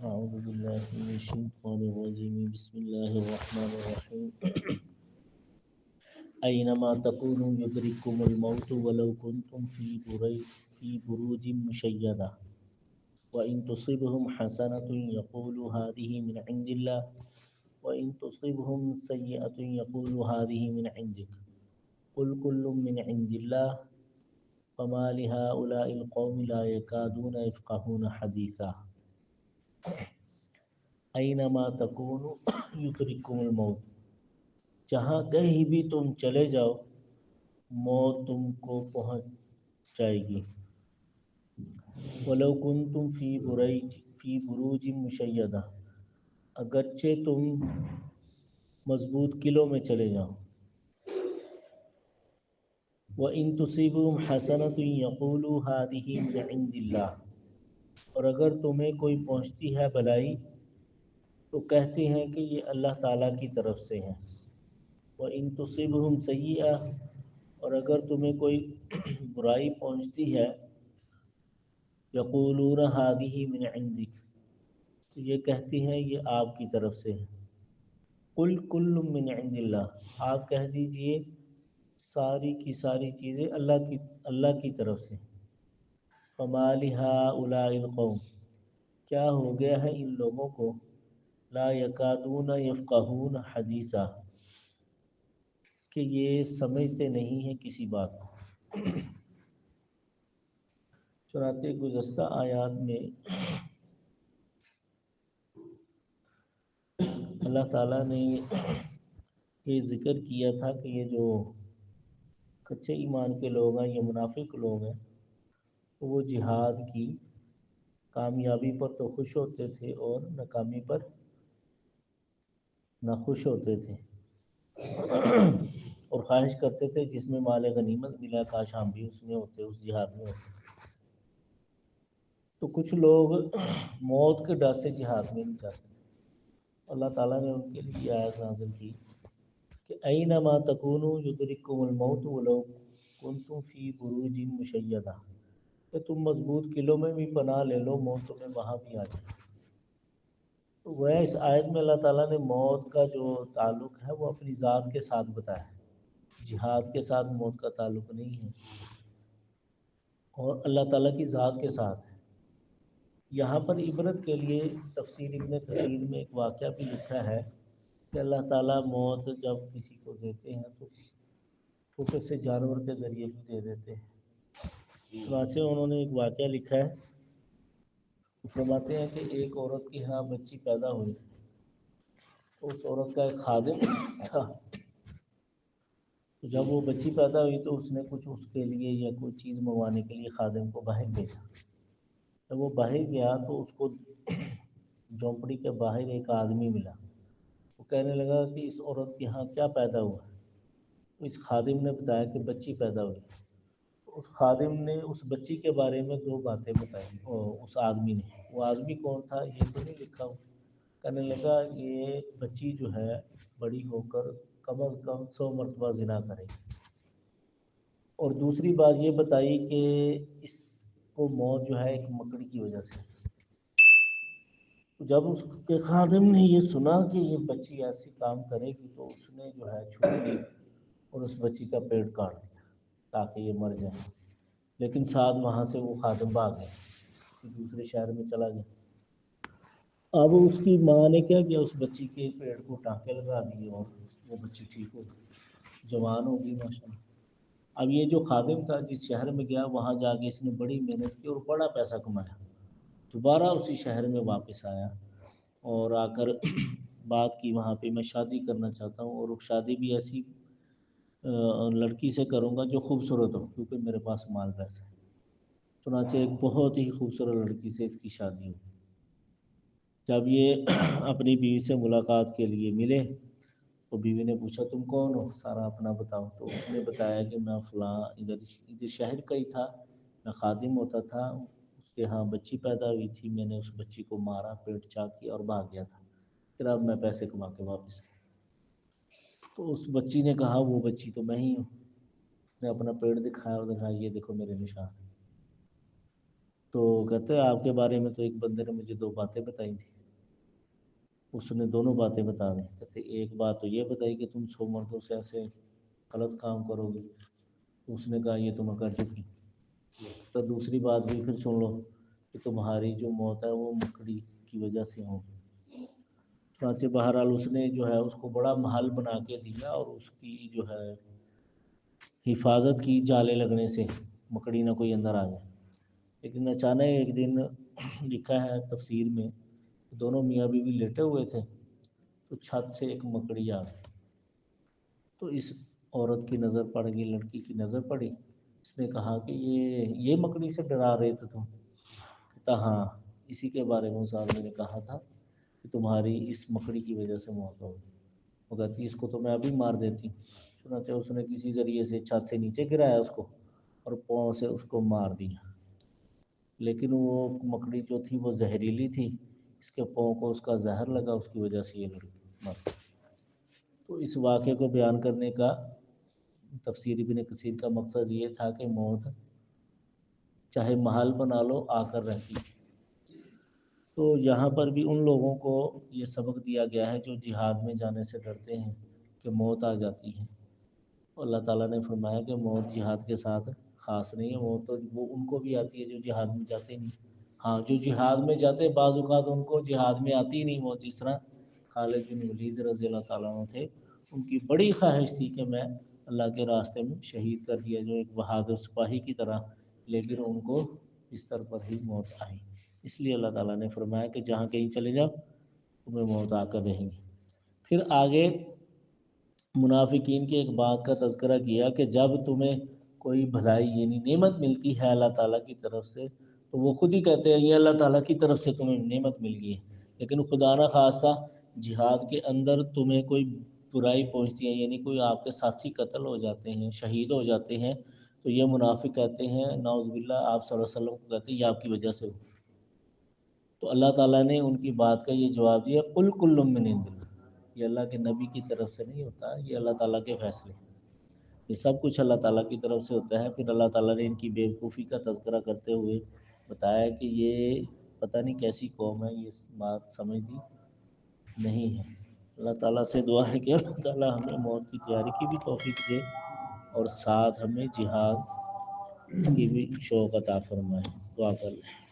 أعوذ بالله من الشيطان الرجيم بسم الله الرحمن الرحيم أينما تكونوا يدرككم الموت ولو كنتم في بروج مشيدة وإن تصبهم حسنة يقولوا هذه من عند الله وإن تصبهم سيئة يقولوا هذه من عندك قل كل من عند الله فما لهؤلاء القوم لا يكادون يفقهون حديثا اینما تکونوا یدرککم الموت، جہاں کہیں بھی تم چلے جاؤ موت تم کو پہنچ جائے گی۔ وَلَوْ كُنْتُمْ فِي بُرُوجٍ مُشَيَّدَةٍ، اگرچہ تم مضبوط قلعوں میں چلے جاؤ۔ وَإِن تُصِبْهُمْ حَسَنَةٌ يَقُولُوا هَٰذِهِ مِنْ عِندِ اللَّهِ، اور اگر تمہیں کوئی پہنچتی ہے بھلائی تو کہتے ہیں کہ یہ اللہ تعالیٰ کی طرف سے ہے۔ وَإِن تُصِبْهُمْ سَيِّئَةٌ، اور اگر تمہیں کوئی برائی پہنچتی ہے یقولون هَٰذِهِ مِنْ عِندِكَ، تو یہ کہتے ہیں یہ آپ کی طرف سے ہے۔ قُلْ كُلٌّ مِّنْ عِندِ اللَّهِ، آپ کہہ دیجئے ساری کی ساری چیزیں اللہ کی طرف سے۔ فَمَا لِهَٰؤُلَاءِ الْقَوْمِ، کیا ہو گیا ہے ان لوگوں کو، لا یکادون یفقہون حدیثا، کہ یہ سمجھتے نہیں ہیں کسی بات کو۔ چنانچہ گزشتہ آیات میں اللہ تعالیٰ نے یہ ذکر کیا تھا کہ یہ جو کچے ایمان کے لوگ ہیں، یہ منافق لوگ ہیں، وہ جہاد کی کامیابی پر تو خوش ہوتے تھے اور ناکامی پر ناخوش ہوتے تھے، اور خواہش کرتے تھے جس میں مال غنیمت ملا کاش ہم بھی اس میں ہوتے، اس جہاد میں ہوتے۔ تو کچھ لوگ موت کے ڈر سے جہاد میں نہیں جاتے۔ اللہ تعالیٰ نے ان کے لیے آیت نازل کی کہ اینما تکونوا یدرککم الموت ولو کنتم فی بروج مشیدہ، کہ تم مضبوط قلعوں میں بھی پناہ لے لو موت تمہیں وہاں بھی آ جائے۔ تو وہ اس آیت میں اللہ تعالیٰ نے موت کا جو تعلق ہے وہ اپنی ذات کے ساتھ بتایا ہے، جہاد کے ساتھ موت کا تعلق نہیں ہے، اور اللہ تعالیٰ کی ذات کے ساتھ ہے۔ یہاں پر عبرت کے لیے تفسیر ابن کثیر میں ایک واقعہ بھی لکھا ہے کہ اللہ تعالیٰ موت جب کسی کو دیتے ہیں تو چھوٹے سے جانور کے ذریعے بھی دے دیتے ہیں۔ چنانچہ انہوں نے ایک واقعہ لکھا ہے، فرماتے ہیں کہ ایک عورت کے ہاں بچی پیدا ہوئی، تو اس عورت کا ایک خادم تھا، جب وہ بچی پیدا ہوئی تو اس نے کچھ اس کے لیے یا کوئی چیز منگوانے کے لیے خادم کو باہر بھیجا۔ جب وہ باہر گیا تو اس کو جھونپڑی کے باہر ایک آدمی ملا، وہ کہنے لگا کہ اس عورت کے ہاں کیا پیدا ہوا ہے؟ تو اس خادم نے بتایا کہ بچی پیدا ہوئی۔ اس خادم نے اس بچی کے بارے میں دو باتیں بتائی، اس آدمی نے، وہ آدمی کون تھا یہ تو نہیں لکھا ہوا، کہنے لگا یہ بچی جو ہے بڑی ہو کر کم از کم 100 مرتبہ زنا کرے گی، اور دوسری بات یہ بتائی کہ اس کو موت جو ہے ایک مکڑی کی وجہ سے۔ جب اس کے خادم نے یہ سنا کہ یہ بچی ایسی کام کرے گی تو اس نے جو ہے چھری لی اور اس بچی کا پیٹ کاٹ دیا تاکہ یہ مر جائے، لیکن ساتھ وہاں سے وہ خادم بھاگ گیا، کسی دوسرے شہر میں چلا گیا۔ اب اس کی ماں نے کیا کیا، اس بچی کے پیٹ کو ٹانکے لگا دیے اور وہ بچی ٹھیک ہو گئی، جوان ہو گئی ماشاءاللہ۔ اب یہ جو خادم تھا جس شہر میں گیا وہاں جا کے اس نے بڑی محنت کی اور بڑا پیسہ کمایا، دوبارہ اسی شہر میں واپس آیا اور آ کر بات کی وہاں پہ میں شادی کرنا چاہتا ہوں، اور شادی بھی ایسی لڑکی سے کروں گا جو خوبصورت ہو کیونکہ میرے پاس مال پیسہ ہے۔ چنانچہ ایک بہت ہی خوبصورت لڑکی سے اس کی شادی ہوئی۔ جب یہ اپنی بیوی سے ملاقات کے لیے ملے تو بیوی نے پوچھا تم کون ہو، سارا اپنا بتاؤ، تو اس نے بتایا کہ میں فلاں ادھر شہر کا ہی تھا، میں خادم ہوتا تھا، اس کے ہاں بچی پیدا ہوئی تھی، میں نے اس بچی کو مارا، پیٹ چاک کیا اور بھاگ گیا تھا، پھر اب میں پیسے کما کے واپس آیا۔ تو اس بچی نے کہا وہ بچی تو میں ہی ہوں، نے اپنا پیٹ دکھایا اور دکھایا یہ دیکھو میرے نشان۔ تو کہتے ہیں آپ کے بارے میں تو ایک بندے نے مجھے 2 باتیں بتائی تھیں، اس نے دونوں باتیں بتا دیں۔ کہتے ایک بات تو یہ بتائی کہ تم 100 مردوں سے ایسے غلط کام کرو گے، اس نے کہا یہ تو میں کر چکی۔ تو دوسری بات بھی پھر سن لو کہ تمہاری جو موت ہے وہ مکڑی کی وجہ سے ہوگی۔ چنانچہ بہرحال اس نے جو ہے اس کو بڑا محل بنا کے دیا اور اس کی جو ہے حفاظت کی جالے لگنے سے، مکڑی نہ کوئی اندر آ جائے۔ لیکن اچانک ایک دن لکھا ہے تفسیر میں، دونوں میاں بیوی لیٹے ہوئے تھے تو چھت سے ایک مکڑی آ گئی۔ تو اس عورت کی نظر پڑ گئی، لڑکی کی نظر پڑی، اس نے کہا کہ یہ مکڑی سے ڈرا رہے تھے تم؟ کہتا ہاں، اسی کے بارے میں اس آدمی نے کہا تھا کہ تمہاری اس مکڑی کی وجہ سے موت ہوگی۔ وہ کہتی اس کو تو میں ابھی مار دیتی ہوں۔ چنانچہ اس نے کسی ذریعے سے چھت سے نیچے گرایا اس کو اور پاؤں سے اس کو مار دیا، لیکن وہ مکڑی جو تھی وہ زہریلی تھی، اس کے پاؤں کو اس کا زہر لگا، اس کی وجہ سے یہ لڑکی مر گئی۔ تو اس واقعے کو بیان کرنے کا تفسیر ابن کثیر کا مقصد یہ تھا کہ موت چاہے محل بنا لو آ کر رہتی ہے۔ تو یہاں پر بھی ان لوگوں کو یہ سبق دیا گیا ہے جو جہاد میں جانے سے ڈرتے ہیں کہ موت آ جاتی ہے۔ اللہ تعالیٰ نے فرمایا کہ موت جہاد کے ساتھ خاص نہیں ہے، موت تو وہ ان کو بھی آتی ہے جو جہاد میں جاتے نہیں۔ ہاں، جو جہاد میں جاتے بعض اوقات ان کو جہاد میں آتی ہی نہیں موت، جس طرح خالد بن ولید رضی اللہ تعالیٰ عنہ تھے، ان کی بڑی خواہش تھی کہ میں اللہ کے راستے میں شہید کر دیا جو ایک بہادر سپاہی کی طرح، لیکن ان کو بستر پر ہی موت آئی۔ اس لیے اللہ تعالیٰ نے فرمایا کہ جہاں کہیں چلے جاؤ تمہیں موت آ کر رہیں گی۔ پھر آگے منافقین کی ایک بات کا تذکرہ کیا کہ جب تمہیں کوئی بھلائی یعنی نعمت ملتی ہے اللہ تعالیٰ کی طرف سے تو وہ خود ہی کہتے ہیں یہ اللہ تعالیٰ کی طرف سے تمہیں نعمت مل گئی ہے، لیکن خدا نہ خواستہ جہاد کے اندر تمہیں کوئی برائی پہنچتی ہے، یعنی کوئی آپ کے ساتھی قتل ہو جاتے ہیں، شہید ہو جاتے ہیں، تو یہ منافق کہتے ہیں نعوذ باللہ آپ صلی اللہ علیہ وسلم کو کہتے ہیں یہ آپ کی وجہ سے ہو۔ تو اللہ تعالیٰ نے ان کی بات کا یہ جواب دیا قل کل من عند اللہ، یہ اللہ کے نبی کی طرف سے نہیں ہوتا، یہ اللہ تعالیٰ کے فیصلے، یہ سب کچھ اللہ تعالیٰ کی طرف سے ہوتا ہے۔ پھر اللہ تعالیٰ نے ان کی بے وقوفی کا تذکرہ کرتے ہوئے بتایا کہ یہ پتہ نہیں کیسی قوم ہے، یہ بات سمجھتی نہیں ہے۔ اللہ تعالیٰ سے دعا ہے کہ اللہ تعالیٰ ہمیں موت کی تیاری کی بھی توفیق دے اور ساتھ ہمیں جہاد کی بھی شوق عطا فرمائے۔ دعا کر لیں۔